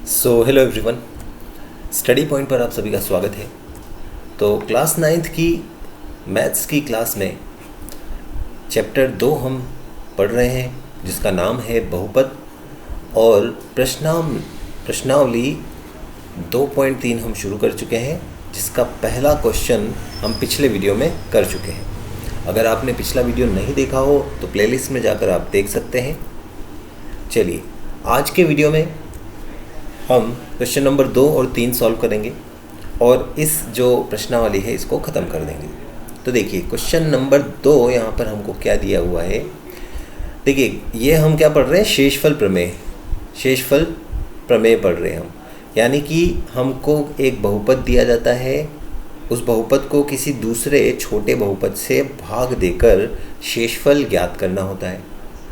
Hello everyone, study point पर आप सभी का स्वागत है। तो क्लास 9th की मैथ्स की क्लास में चैप्टर 2 हम पढ़ रहे हैं, जिसका नाम है बहुपद। और प्रश्नावली 2.3 हम शुरू कर चुके हैं, जिसका पहला क्वेश्चन हम पिछले वीडियो में कर चुके हैं। अगर आपने पिछला वीडियो नहीं देखा हो तो प्लेलिस्ट में जाकर आप देख सकते हैं। चलिए, आज के वीडियो में हम क्वेश्चन नंबर 2 और 3 सॉल्व करेंगे और इस जो प्रश्नावली है इसको ख़त्म कर देंगे। तो देखिए, क्वेश्चन नंबर 2 यहाँ पर हमको क्या दिया हुआ है। देखिए, ये हम क्या पढ़ रहे हैं, शेषफल प्रमेय पढ़ रहे हैं हम। यानी कि हमको एक बहुपद दिया जाता है, उस बहुपद को किसी दूसरे छोटे बहुपद से भाग देकर शेषफल ज्ञात करना होता है।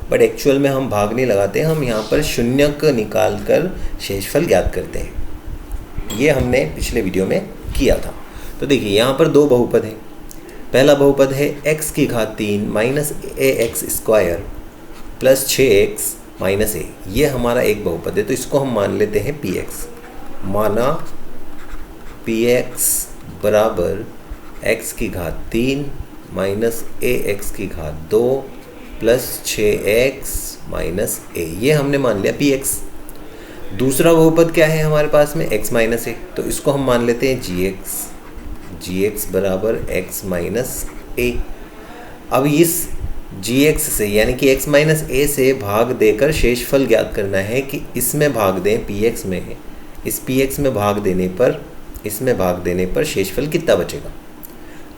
बट एक्चुअल में हम भाग नहीं लगाते, हम यहाँ पर शून्यक निकाल कर शेषफल ज्ञात करते हैं। ये हमने पिछले वीडियो में किया था। तो देखिए, यहाँ पर दो बहुपद हैं। पहला बहुपद है x की घात 3 minus ax square plus 6x minus a। ये हमारा एक बहुपद है, तो इसको हम मान लेते हैं px। माना px बराबर x की घात 3 माइनस ax की घात 2 प्लस 6x माइनस a। ये हमने मान लिया px। दूसरा बहुपद क्या है हमारे पास में, x माइनस a, तो इसको हम मान लेते हैं gx बराबर x माइनस a। अब इस gx से यानी कि x माइनस a से भाग देकर शेषफल ज्ञात करना है कि इसमें भाग दें px में, इस px में भाग देने पर, इसमें भाग देने पर शेषफल कितना बचेगा।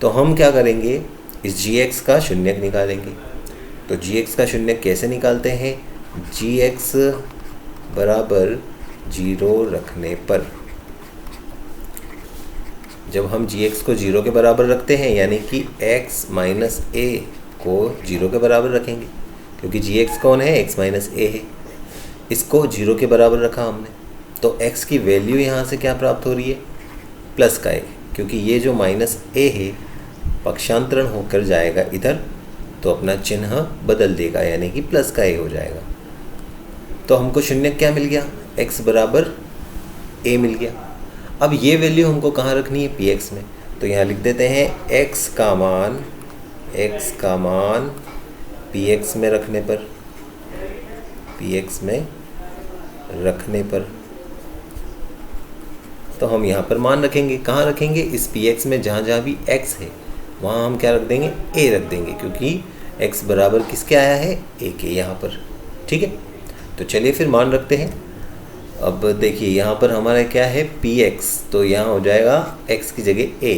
तो हम क्या करेंगे, इस gx का शून्यक निकालेंगे। तो gx का शून्यक कैसे निकालते हैं, gx बराबर 0 रखने पर, जब हम gx को 0 के बराबर रखते हैं यानी कि x माइनस a को 0 के बराबर रखेंगे, क्योंकि gx कौन है, x माइनस a है। इसको 0 के बराबर रखा हमने, तो x की वैल्यू यहाँ से क्या प्राप्त हो रही है, प्लस का a, क्योंकि ये जो माइनस a है पक्षांतरण होकर जाएगा इधर, तो अपना चिन्ह बदल देगा, यानी कि प्लस का a हो जाएगा। तो हमको शून्य क्या मिल गया, x बराबर a मिल गया। अब ये वैल्यू हमको कहाँ रखनी है, px में। तो यहाँ लिख देते हैं x का मान px में रखने पर, तो हम यहाँ पर मान रखेंगे। कहाँ रखेंगे, इस px में जहाँ जहाँ भी x है वहाँ हम क्या रख देंगे, a रख देंगे, क्योंकि x बराबर किसके आया है, a के यहाँ पर। ठीक है, तो चलिए फिर मान रखते हैं। अब देखिए, यहाँ पर हमारा क्या है, px, तो यहाँ हो जाएगा x की जगह a।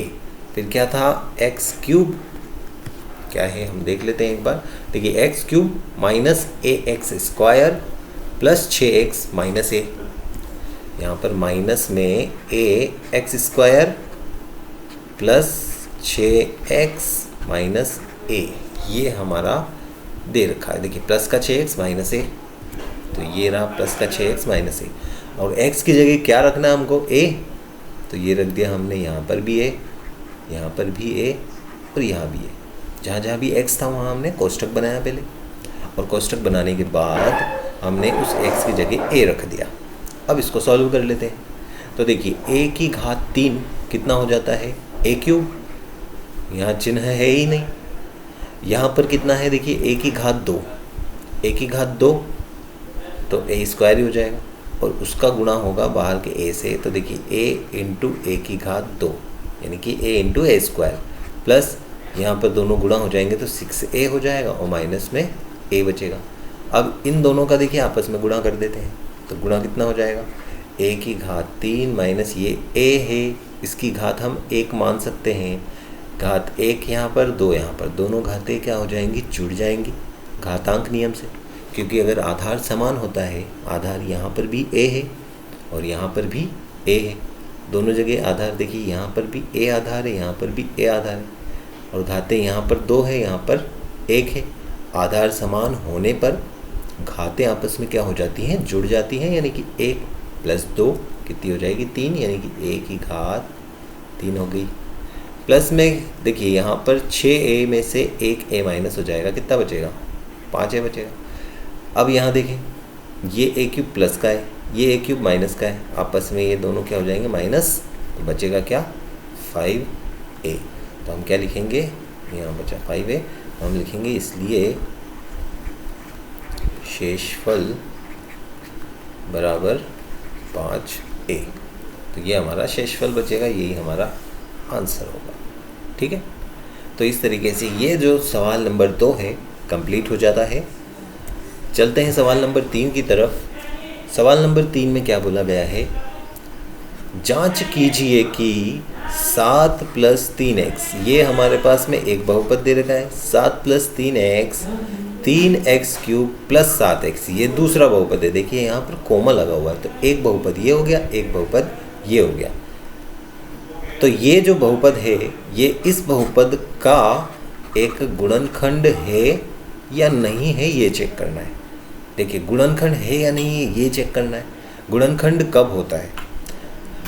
फिर क्या था, x क्यूब, क्या है हम देख लेते हैं एक बार। देखिए, x cube minus ax square plus 6x minus a। यहाँ पर माइनस में ax square plus 6x minus a, ये हमारा दे रखा है। देखिए, प्लस का 6x माइनस a, तो ये रहा प्लस का 6x माइनस a। और x की जगह क्या रखना है हमको, a, तो ये रख दिया हमने। यहाँ पर भी a, यहाँ पर भी a और यहाँ भी a। जहाँ जहाँ भी x था वहाँ हमने कोष्ठक बनाया पहले, और कोष्ठक बनाने के बाद हमने उस x की जगह a रख दिया। अब इसको सॉल्व कर लेते हैं। तो देखिए, a की घात 3 कितना हो जाता है, a क्यूब, यहाँ चिन्ह है ही नहीं। यहाँ पर कितना है, देखिए a की घात 2, तो a स्क्वायर ही हो जाएगा, और उसका गुणा होगा बाहर के a से। तो देखिए, a इंटू a की घात 2 यानी कि a into a square, plus यहाँ पर दोनों गुणा हो जाएंगे तो 6a हो जाएगा, और माइनस में a बचेगा। अब इन दोनों का देखिए आपस में गुणा कर देते हैं, तो गुणा कितना हो जाएगा, a की घात 3 माइनस ये a है, इसकी घात हम 1 मान सकते हैं। घात 1 यहाँ पर, 2 यहाँ पर, दोनों घातें क्या हो जाएंगी, जुड़ जाएंगी घातांक नियम से। क्योंकि अगर आधार समान होता है, आधार यहाँ पर भी a है और यहाँ पर भी a है, दोनों जगह आधार, देखिए यहाँ पर भी a आधार है, यहाँ पर भी a आधार है, और घातें यहाँ पर 2 है, यहाँ पर 1 है। आधार समान होने पर घातें आपस में क्या हो जाती हैं, जुड़ जाती हैं, यानी कि 1 प्लस 2 कितनी हो जाएगी, 3, यानी कि a की घात 3 हो गई। प्लस में देखिए यहाँ पर 6a में से 1a माइनस हो जाएगा, कितना बचेगा, 5a बचेगा। अब यहाँ देखें, ये a क्यूब प्लस का है, ये ए क्यूब माइनस का है, आपस में ये दोनों क्या हो जाएंगे माइनस, तो बचेगा क्या 5a। तो हम क्या लिखेंगे, यहाँ बचा 5a, तो हम लिखेंगे इसलिए शेषफल बराबर 5a। तो ये हमारा शेषफल बचेगा, यही हमारा आंसर होगा। ठीक है, तो इस तरीके से ये जो सवाल नंबर 2 है कंप्लीट हो जाता है। चलते हैं सवाल नंबर 3 की तरफ। सवाल नंबर 3 में क्या बोला गया है, जांच कीजिए कि 7 + 3x, ये हमारे पास में एक बहुपद दे रखा है, 7 + 3x 3x³ + 7x, ये दूसरा बहुपद है। देखिए यहाँ पर कोमा लगा हुआ है, तो एक बहुपद ये हो गया, एक बहुपद ये हो गया। तो ये जो बहुपद है ये इस बहुपद का एक गुणनखंड है या नहीं है, ये चेक करना है। देखिए गुणनखंड है या नहीं है ये चेक करना है। गुणनखंड कब होता है,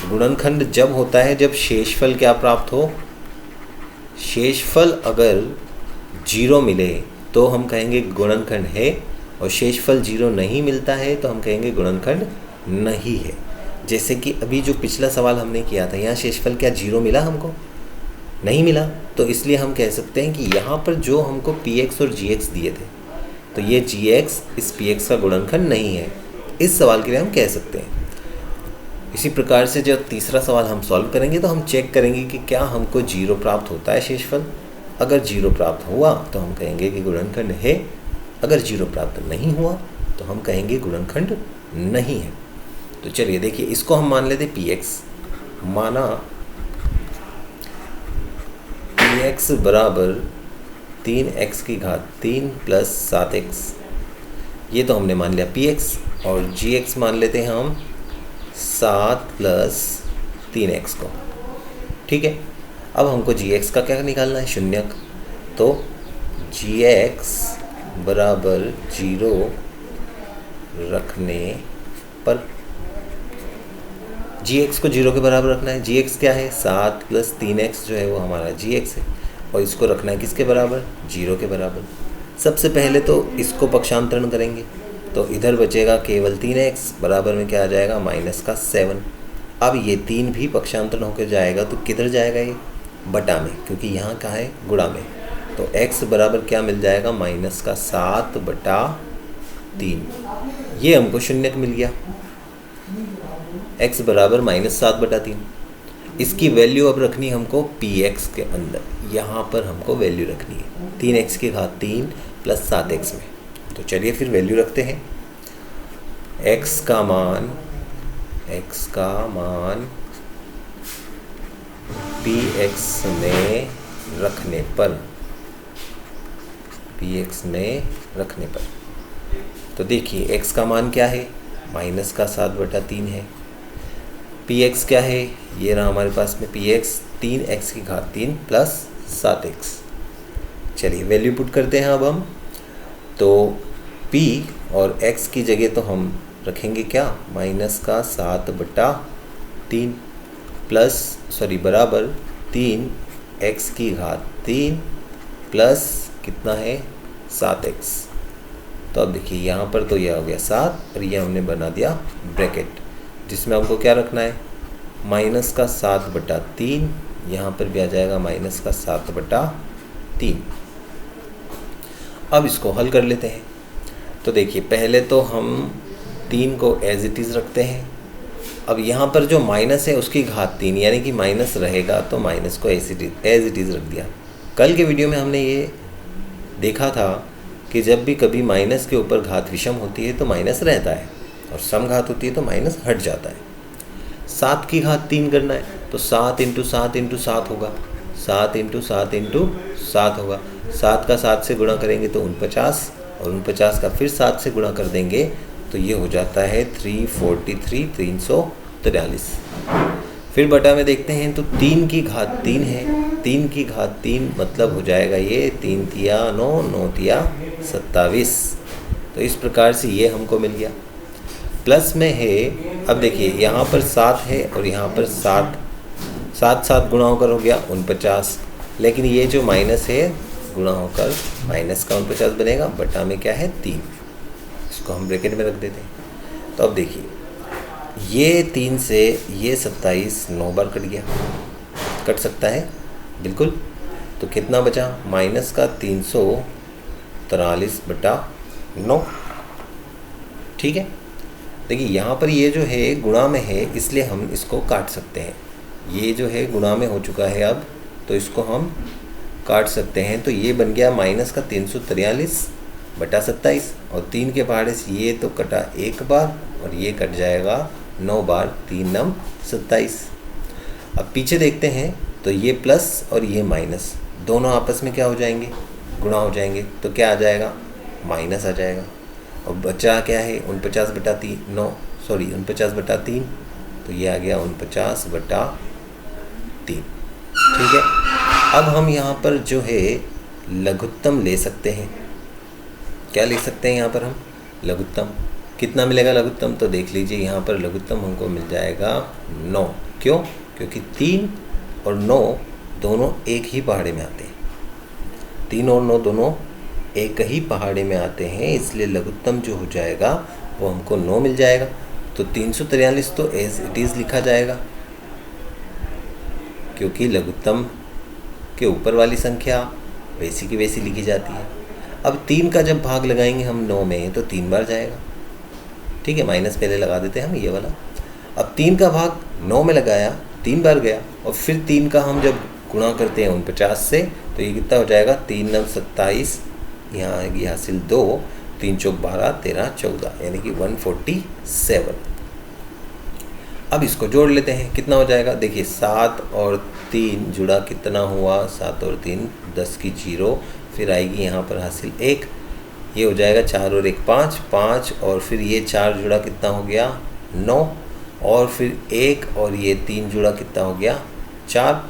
गुणनखंड जब होता है जब शेषफल क्या प्राप्त हो, शेषफल अगर 0 मिले तो हम कहेंगे गुणनखंड है, और शेषफल 0 नहीं मिलता है तो हम कहेंगे गुणनखंड नहीं है। जैसे कि अभी जो पिछला सवाल हमने किया था, यहाँ शेषफल क्या 0 मिला, हमको नहीं मिला, तो इसलिए हम कह सकते हैं कि यहाँ पर जो हमको px और gx दिए थे, तो ये gx इस px का गुणनखंड नहीं है। इस सवाल के लिए हम कह सकते हैं। इसी प्रकार से जब तीसरा सवाल हम सॉल्व करेंगे तो हम चेक करेंगे कि क्या हमको 0 प्राप्त होता है शेषफल। अगर 0 प्राप्त हुआ तो हम कहेंगे कि गुणनखंड है, अगर 0 प्राप्त नहीं हुआ तो हम कहेंगे गुणनखंड नहीं है। तो चलिए देखिए, इसको हम मान लेते px, माना px बराबर 3x³ + 7x, ये तो हमने मान लिया px, और gx मान लेते हैं हम 7 + 3x को। ठीक है, अब हमको gx का क्या निकालना है, शून्यक। तो gx बराबर 0 रखने पर, gx को 0 के बराबर रखना है। gx क्या है, 7 + 3x जो है वो हमारा gx है, और इसको रखना है किसके बराबर, 0 के बराबर। सबसे पहले तो इसको पक्षांतरण करेंगे, तो इधर बचेगा केवल 3x, बराबर में क्या आ जाएगा -7। अब ये 3 भी पक्षांतरण होकर जाएगा तो किधर जाएगा, ये बटा में, क्योंकि यहाँ कहाँ है, गुणा में। तो x बराबर क्या मिल जाएगा -7/3, ये हमको शून्यक मिल गया। x बराबर -7/3। इसकी वैल्यू अब रखनी हमको px के अंदर, यहाँ पर हमको वैल्यू रखनी है 3x³ + 7x में। तो चलिए फिर वैल्यू रखते हैं। x का मान px में रखने पर, तो देखिए x का मान क्या है, -7/3 है। px क्या है, ये रहा हमारे पास में px 3x³ + 7x। चलिए वैल्यू पुट करते हैं अब हम। तो p और x की जगह तो हम रखेंगे क्या, -7/3 बराबर 3x³ प्लस कितना है 7x। तो अब देखिए यहाँ पर तो यह हो गया 7, और ये हमने बना दिया ब्रैकेट, जिसमें हमको क्या रखना है, -7/3, यहाँ पर भी आ जाएगा -7/3। अब इसको हल कर लेते हैं। तो देखिए पहले तो हम 3 को एज इट इज़ रखते हैं। अब यहाँ पर जो माइनस है उसकी घात 3, यानी कि माइनस रहेगा तो माइनस को एज इट इज़ रख दिया। कल के वीडियो में हमने ये देखा था कि जब भी कभी माइनस के ऊपर घात विषम होती है तो माइनस रहता है, और सम घात होती है तो माइनस हट जाता है। 7 की घात 3 करना है तो 7 × 7 × 7 होगा, 7 × 7 × 7 होगा। 7 का 7 से गुणा करेंगे तो 49, और 49 का फिर 7 से गुणा कर देंगे तो ये हो जाता है 343 फिर बटा में देखते हैं तो 3 की घात 3 है, 3 की घात 3 मतलब हो जाएगा ये 3 तिया 9, 9 तिया 27। तो इस प्रकार से ये हमको मिल गया। प्लस में है, अब देखिए यहाँ पर 7 है और यहाँ पर 7 गुणा होकर हो गया 49, लेकिन ये जो माइनस है गुणा होकर माइनस का 49 बनेगा, बटा में क्या है 3, इसको हम ब्रैकेट में रख देते हैं। तो अब देखिए ये 3 से ये 27 9 बार कट गया, कट सकता है बिल्कुल। तो कितना बचा, माइनस का 343/9। ठीक है, देखिए यहाँ पर ये जो है गुणा में है, इसलिए हम इसको काट सकते हैं। ये जो है गुणा में हो चुका है अब, तो इसको हम काट सकते हैं। तो ये बन गया माइनस का 343/27, और 3 के पहाड़े से ये तो कटा 1 बार, और ये कट जाएगा 9 बार, 3 9 27। अब पीछे देखते हैं, तो ये प्लस और ये माइनस दोनों आपस में क्या हो जाएंगे, गुणा हो जाएंगे। तो क्या आ जाएगा, माइनस आ जाएगा। और बचा क्या है, 49/3, तो ये आ गया 49/3। ठीक है, अब हम यहाँ पर जो है लघुत्तम ले सकते हैं। क्या ले सकते हैं यहाँ पर हम, लघुत्तम। कितना मिलेगा लघुत्तम, तो देख लीजिए यहाँ पर लघुत्तम हमको मिल जाएगा 9। क्यों, क्योंकि 3 और 9 दोनों एक ही पहाड़े में आते हैं। 3 और 9 दोनों एक ही पहाड़े में आते हैं, इसलिए लघुत्तम जो हो जाएगा वो हमको 9 मिल जाएगा। तो 343 तो एज इट इज़ लिखा जाएगा, क्योंकि लघुत्तम के ऊपर वाली संख्या वैसी की वैसी लिखी जाती है। अब 3 का जब भाग लगाएंगे हम 9 में, तो 3 बार जाएगा। ठीक है, माइनस पहले लगा देते हैं हम ये वाला। अब 3 का भाग 9 में लगाया, 3 बार गया, और फिर 3 का हम जब गुणा करते हैं 49 से, तो ये कितना हो जाएगा, 3 9 27, यहाँ आएगी हासिल 2, 3 चौक 12, 13 14, यानी कि 147। अब इसको जोड़ लेते हैं, कितना हो जाएगा, देखिए 7 और 3 जुड़ा कितना हुआ, 7 और 3 10 की 0, फिर आएगी यहाँ पर हासिल 1, ये हो जाएगा 4 और 1 5, 5 और फिर ये 4 जुड़ा कितना हो गया 9, और फिर 1 और ये 3 जुड़ा कितना हो गया 4।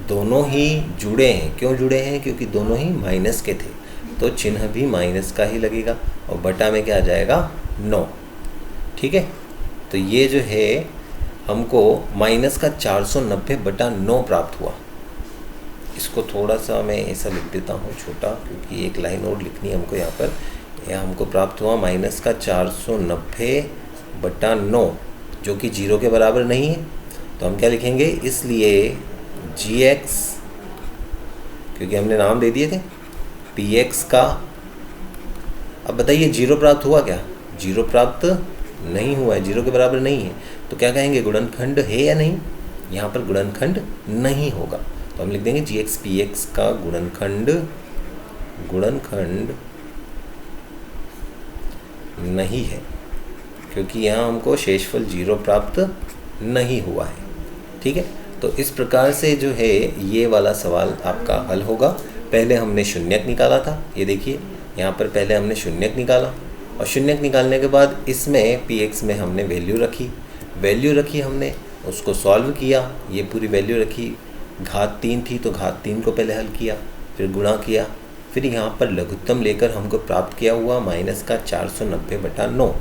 दोनों ही जुड़े हैं, क्यों जुड़े हैं, क्योंकि दोनों ही माइनस के थे, तो चिन्ह भी माइनस का ही लगेगा, और बटा में क्या आ जाएगा 9। ठीक है, तो ये जो है हमको माइनस का 490/9 प्राप्त हुआ। इसको थोड़ा सा मैं ऐसा लिख देता हूँ छोटा, क्योंकि एक लाइन और लिखनी है हमको यहाँ पर। यहाँ हमको प्राप्त हुआ माइनस का 490/9, जो कि 0 के बराबर नहीं है। तो हम क्या लिखेंगे, इसलिए gx, क्योंकि हमने नाम दे दिए थे, px का। अब बताइए 0 प्राप्त हुआ क्या, 0 प्राप्त नहीं हुआ है, 0 के बराबर नहीं है। तो क्या कहेंगे, गुणनखंड है या नहीं, यहाँ पर गुणनखंड नहीं होगा। तो हम लिख देंगे gx px का गुणनखंड नहीं है, क्योंकि यहाँ हमको शेषफल 0 प्राप्त नहीं हुआ है। ठीक है, तो इस प्रकार से जो है ये वाला सवाल आपका हल होगा। पहले हमने शून्यक निकाला था, ये देखिए यहाँ पर पहले हमने शून्यक निकाला, और शून्यक निकालने के बाद इसमें px में हमने वैल्यू रखी हमने उसको सॉल्व किया, ये पूरी वैल्यू रखी। घात 3 थी तो घात 3 को पहले हल किया, फिर गुणा किया, फिर यहाँ पर लघुत्तम लेकर हमको प्राप्त किया हुआ माइनस का 490/9,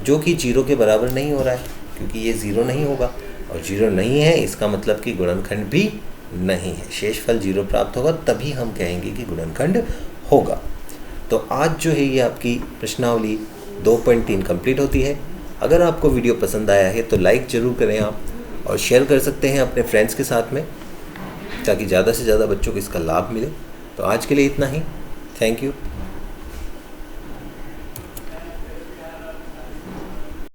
जो कि 0 के बराबर नहीं हो रहा है, क्योंकि ये 0 नहीं होगा, और 0 नहीं है इसका मतलब कि गुणनखंड भी नहीं है। शेषफल 0 प्राप्त होगा तभी हम कहेंगे कि गुणनखंड होगा। तो आज जो है ये आपकी प्रश्नावली 2.3 कंप्लीट होती है। अगर आपको वीडियो पसंद आया है तो लाइक ज़रूर करें आप, और शेयर कर सकते हैं अपने फ्रेंड्स के साथ में, ताकि ज़्यादा से ज़्यादा बच्चों को इसका लाभ मिले। तो आज के लिए इतना ही, थैंक यू।